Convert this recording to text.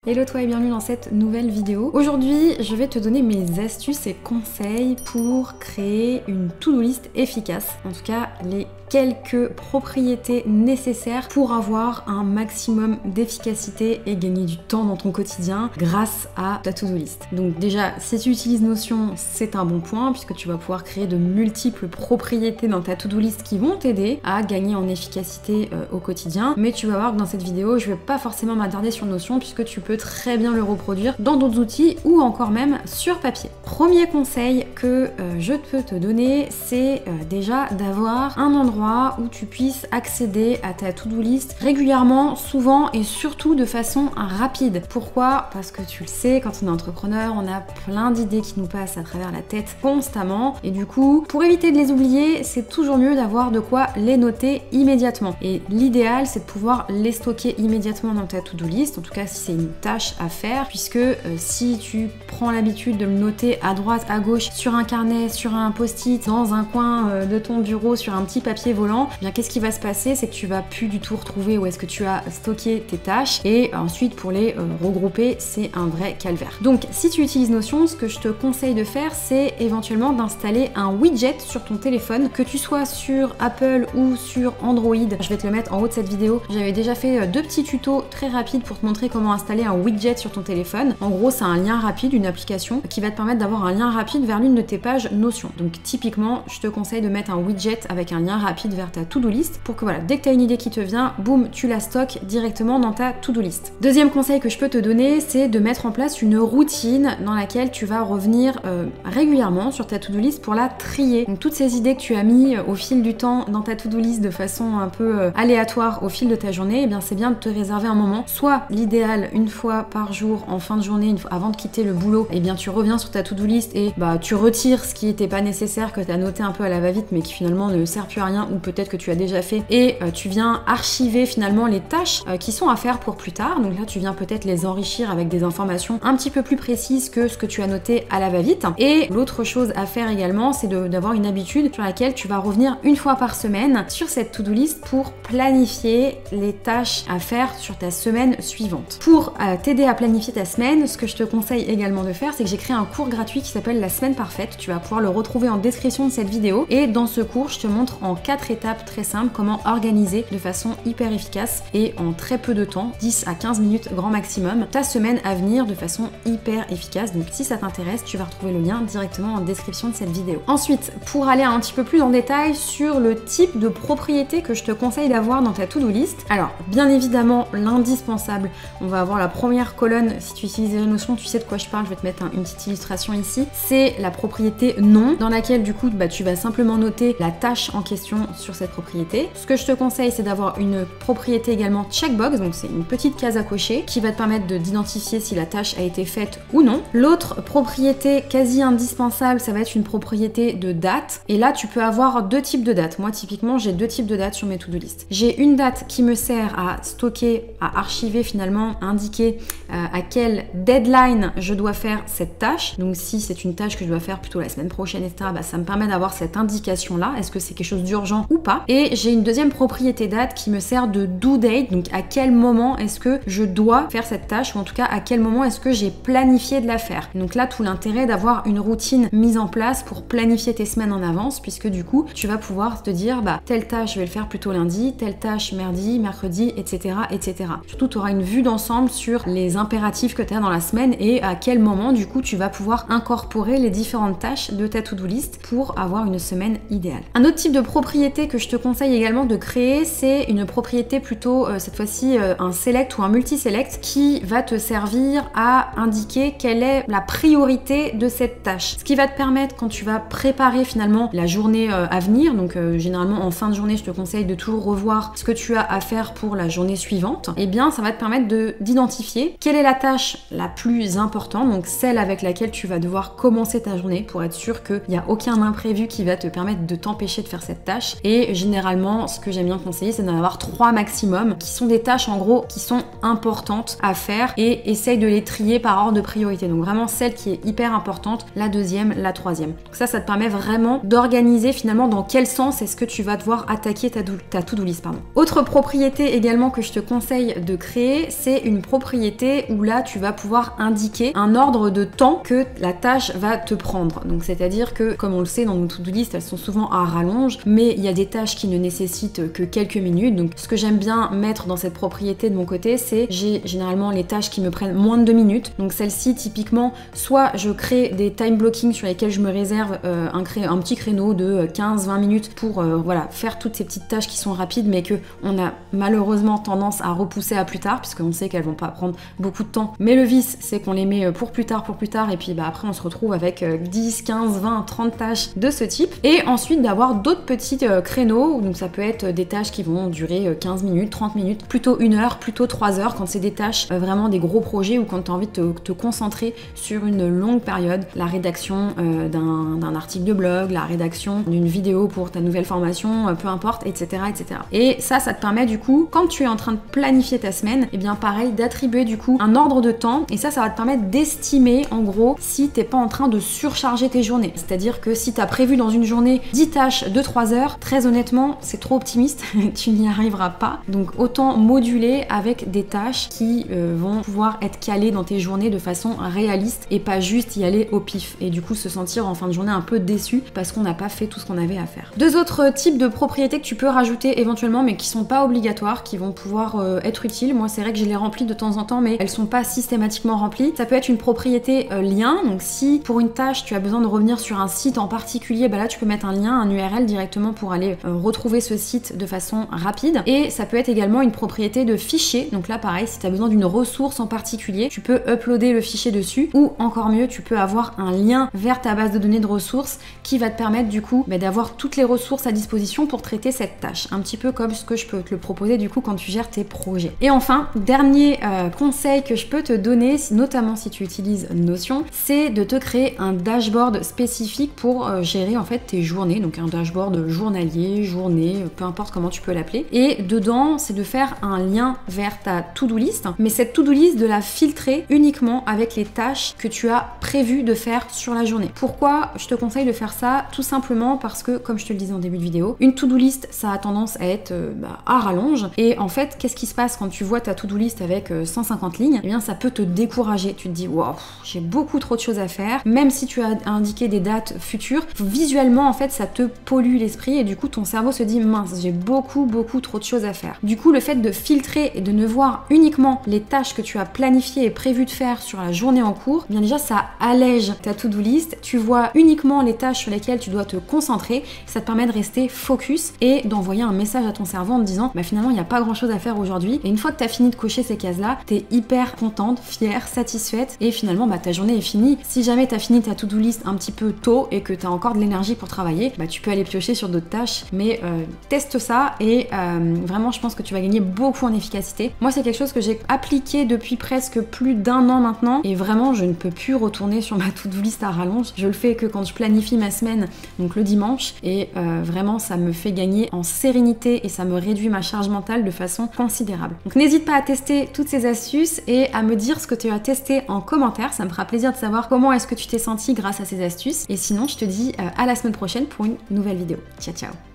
Hello toi et bienvenue dans cette nouvelle vidéo. Aujourd'hui, je vais te donner mes astuces et conseils pour créer une to-do list efficace. En tout cas, les quelques propriétés nécessaires pour avoir un maximum d'efficacité et gagner du temps dans ton quotidien grâce à ta to-do list. Donc déjà, si tu utilises Notion, c'est un bon point puisque tu vas pouvoir créer de multiples propriétés dans ta to-do list qui vont t'aider à gagner en efficacité au quotidien. Mais tu vas voir que dans cette vidéo, je vais pas forcément m'attarder sur Notion puisque tu peux très bien le reproduire dans d'autres outils ou encore même sur papier. Premier conseil que je peux te donner, c'est déjà d'avoir un endroit où tu puisses accéder à ta to-do list régulièrement, souvent et surtout de façon rapide. Pourquoi? Parce que tu le sais, quand on est entrepreneur, on a plein d'idées qui nous passent à travers la tête constamment et du coup, pour éviter de les oublier, c'est toujours mieux d'avoir de quoi les noter immédiatement. Et l'idéal, c'est de pouvoir les stocker immédiatement dans ta to-do list, en tout cas si c'est une tâche à faire, puisque si tu prends l'habitude de le noter à droite, à gauche, sur un carnet, sur un post-it, dans un coin de ton bureau, sur un petit papier volant, eh bien qu'est-ce qui va se passer? C'est que tu vas plus du tout retrouver où est-ce que tu as stocké tes tâches et ensuite pour les regrouper, c'est un vrai calvaire. Donc si tu utilises Notion, ce que je te conseille de faire, c'est éventuellement d'installer un widget sur ton téléphone, que tu sois sur Apple ou sur Android. Je vais te le mettre en haut de cette vidéo. J'avais déjà fait deux petits tutos très rapides pour te montrer comment installer un widget sur ton téléphone. En gros, c'est un lien rapide, une application qui va te permettre d'avoir un lien rapide vers l'une de tes pages Notion. Donc typiquement, je te conseille de mettre un widget avec un lien rapide vers ta to-do list pour que voilà, dès que tu as une idée qui te vient, boum, tu la stockes directement dans ta to-do list. Deuxième conseil que je peux te donner, c'est de mettre en place une routine dans laquelle tu vas revenir régulièrement sur ta to-do list pour la trier. Donc toutes ces idées que tu as mis au fil du temps dans ta to-do list de façon un peu aléatoire au fil de ta journée, eh bien c'est bien de te réserver un moment, soit l'idéal une fois par jour en fin de journée, une fois avant de quitter le boulot, eh bien tu reviens sur ta to-do list et tu retires ce qui n'était pas nécessaire, que tu as noté un peu à la va-vite mais qui finalement ne sert plus à rien ou peut-être que tu as déjà fait, et tu viens archiver finalement les tâches qui sont à faire pour plus tard. Donc là tu viens peut-être les enrichir avec des informations un petit peu plus précises que ce que tu as noté à la va-vite. Et l'autre chose à faire également, c'est d'avoir une habitude sur laquelle tu vas revenir une fois par semaine sur cette to-do list pour planifier les tâches à faire sur ta semaine suivante. Pour t'aider à planifier ta semaine, ce que je te conseille également de faire, c'est que j'ai créé un cours gratuit qui s'appelle la semaine parfaite. Tu vas pouvoir le retrouver en description de cette vidéo et dans ce cours, je te montre en 4 étapes très simples comment organiser de façon hyper efficace et en très peu de temps, 10 à 15 minutes grand maximum, ta semaine à venir de façon hyper efficace. Donc si ça t'intéresse, tu vas retrouver le lien directement en description de cette vidéo. Ensuite, pour aller un petit peu plus en détail sur le type de propriété que je te conseille d'avoir dans ta to-do list, alors bien évidemment l'indispensable, on va avoir la première colonne. Si tu utilises les Notion, tu sais de quoi je parle, je vais te mettre une petite illustration ici. C'est la propriété nom, dans laquelle du coup tu vas simplement noter la tâche en question sur cette propriété. Ce que je te conseille, c'est d'avoir une propriété également checkbox, donc c'est une petite case à cocher qui va te permettre d'identifier si la tâche a été faite ou non. L'autre propriété quasi indispensable, ça va être une propriété de date, et là tu peux avoir deux types de dates. Moi typiquement j'ai deux types de dates sur mes to-do list. J'ai une date qui me sert à stocker, à archiver finalement, à indiquer à quelle deadline je dois faire cette tâche. Donc si c'est une tâche que je dois faire plutôt la semaine prochaine, etc., ça me permet d'avoir cette indication là, est-ce que c'est quelque chose d'urgent ou pas. Et j'ai une deuxième propriété date qui me sert de due date, donc à quel moment est-ce que je dois faire cette tâche, ou en tout cas à quel moment est-ce que j'ai planifié de la faire. Donc là tout l'intérêt d'avoir une routine mise en place pour planifier tes semaines en avance, puisque du coup tu vas pouvoir te dire telle tâche je vais le faire plutôt lundi, telle tâche mardi, mercredi, etc. etc. Surtout tu auras une vue d'ensemble sur les impératifs que tu as dans la semaine et à quel moment du coup tu vas pouvoir incorporer les différentes tâches de ta to-do list pour avoir une semaine idéale. Un autre type de propriété que je te conseille également de créer, c'est une propriété plutôt cette fois-ci un select ou un multi-select qui va te servir à indiquer quelle est la priorité de cette tâche. Ce qui va te permettre quand tu vas préparer finalement la journée à venir, donc généralement en fin de journée je te conseille de toujours revoir ce que tu as à faire pour la journée suivante, et bien ça va te permettre d'identifier quelle est la tâche la plus importante, donc celle avec laquelle tu vas devoir commencer ta journée pour être sûr qu'il n'y a aucun imprévu qui va te permettre de t'empêcher de faire cette tâche. tâches. Et généralement, ce que j'aime bien conseiller, c'est d'en avoir 3 maximum, qui sont des tâches en gros qui sont importantes à faire, et essaye de les trier par ordre de priorité. Donc vraiment celle qui est hyper importante, la deuxième, la troisième. Donc ça te permet vraiment d'organiser finalement dans quel sens est-ce que tu vas devoir attaquer ta to-do list. Autre propriété également que je te conseille de créer, c'est une propriété où là tu vas pouvoir indiquer un ordre de temps que la tâche va te prendre. Donc c'est-à-dire que, comme on le sait, dans nos to-do list, elles sont souvent à rallonge, mais il y a des tâches qui ne nécessitent que quelques minutes. Donc ce que j'aime bien mettre dans cette propriété de mon côté, c'est j'ai généralement les tâches qui me prennent moins de 2 minutes. Donc celle-ci, typiquement, soit je crée des time blocking sur lesquels je me réserve un petit créneau de 15-20 minutes pour voilà, faire toutes ces petites tâches qui sont rapides, mais que on a malheureusement tendance à repousser à plus tard, puisqu'on sait qu'elles vont pas prendre beaucoup de temps. Mais le vice, c'est qu'on les met pour plus tard, et puis après on se retrouve avec 10, 15, 20, 30 tâches de ce type. Et ensuite d'avoir d'autres petits créneaux, donc ça peut être des tâches qui vont durer 15 minutes, 30 minutes, plutôt 1 heure, plutôt 3 heures, quand c'est des tâches vraiment des gros projets ou quand tu as envie de te concentrer sur une longue période, la rédaction d'un article de blog, la rédaction d'une vidéo pour ta nouvelle formation, peu importe, etc. etc. Et ça te permet du coup, quand tu es en train de planifier ta semaine, et bien pareil, d'attribuer du coup un ordre de temps, et ça va te permettre d'estimer en gros si t'es pas en train de surcharger tes journées. C'est-à-dire que si t'as prévu dans une journée 10 tâches de 3 heures, très honnêtement, c'est trop optimiste, tu n'y arriveras pas. Donc autant moduler avec des tâches qui vont pouvoir être calées dans tes journées de façon réaliste et pas juste y aller au pif et du coup se sentir en fin de journée un peu déçu parce qu'on n'a pas fait tout ce qu'on avait à faire. 2 autres types de propriétés que tu peux rajouter éventuellement mais qui sont pas obligatoires, qui vont pouvoir être utiles. Moi c'est vrai que je les remplis de temps en temps mais elles sont pas systématiquement remplies. Ça peut être une propriété lien, donc si pour une tâche tu as besoin de revenir sur un site en particulier, bah là tu peux mettre un lien, un URL directement pour aller retrouver ce site de façon rapide. Et ça peut être également une propriété de fichier, donc là pareil, si tu as besoin d'une ressource en particulier, tu peux uploader le fichier dessus, ou encore mieux, tu peux avoir un lien vers ta base de données de ressources qui va te permettre du coup d'avoir toutes les ressources à disposition pour traiter cette tâche, un petit peu comme ce que je peux te le proposer du coup quand tu gères tes projets. Et enfin, dernier conseil que je peux te donner, notamment si tu utilises Notion, c'est de te créer un dashboard spécifique pour gérer en fait tes journées, donc un dashboard journalier, journée, peu importe comment tu peux l'appeler. Et dedans, c'est de faire un lien vers ta to-do list, mais cette to-do list de la filtrer uniquement avec les tâches que tu as prévu de faire sur la journée. Pourquoi je te conseille de faire ça? Tout simplement parce que, comme je te le disais en début de vidéo, une to-do list, ça a tendance à être à rallonge. Et en fait, qu'est-ce qui se passe quand tu vois ta to-do list avec 150 lignes? Eh bien, ça peut te décourager. Tu te dis, wow, j'ai beaucoup trop de choses à faire. Même si tu as indiqué des dates futures, visuellement, en fait, ça te pollue l'esprit et du coup, ton cerveau se dit, mince, j'ai beaucoup trop de choses à faire. Du coup, le fait de filtrer et de ne voir uniquement les tâches que tu as planifiées et prévues de faire sur la journée en cours, eh bien déjà, ça allège ta to-do list. Tu vois uniquement les tâches sur lesquelles tu dois te concentrer. Ça te permet de rester focus et d'envoyer un message à ton cerveau en te disant, finalement, il n'y a pas grand chose à faire aujourd'hui. Et une fois que tu as fini de cocher ces cases-là, tu es hyper contente, fière, satisfaite et finalement, ta journée est finie. Si jamais tu as fini ta to-do list un petit peu tôt et que tu as encore de l'énergie pour travailler, tu peux aller piocher sur d'autres tâches. Mais teste ça et vraiment, je pense que tu vas gagner beaucoup en efficacité. Moi, c'est quelque chose que j'ai appliqué depuis presque plus d'1 an maintenant et vraiment, je ne peux plus retourner sur ma to-do list à rallonge. Je le fais que quand je planifie ma semaine, donc le dimanche, et vraiment, ça me fait gagner en sérénité et ça me réduit ma charge mentale de façon considérable. Donc n'hésite pas à tester toutes ces astuces et à me dire ce que tu as testé en commentaire. Ça me fera plaisir de savoir comment est-ce que tu t'es senti grâce à ces astuces. Et sinon, je te dis à la semaine prochaine pour une nouvelle vidéo. Ciao, ciao!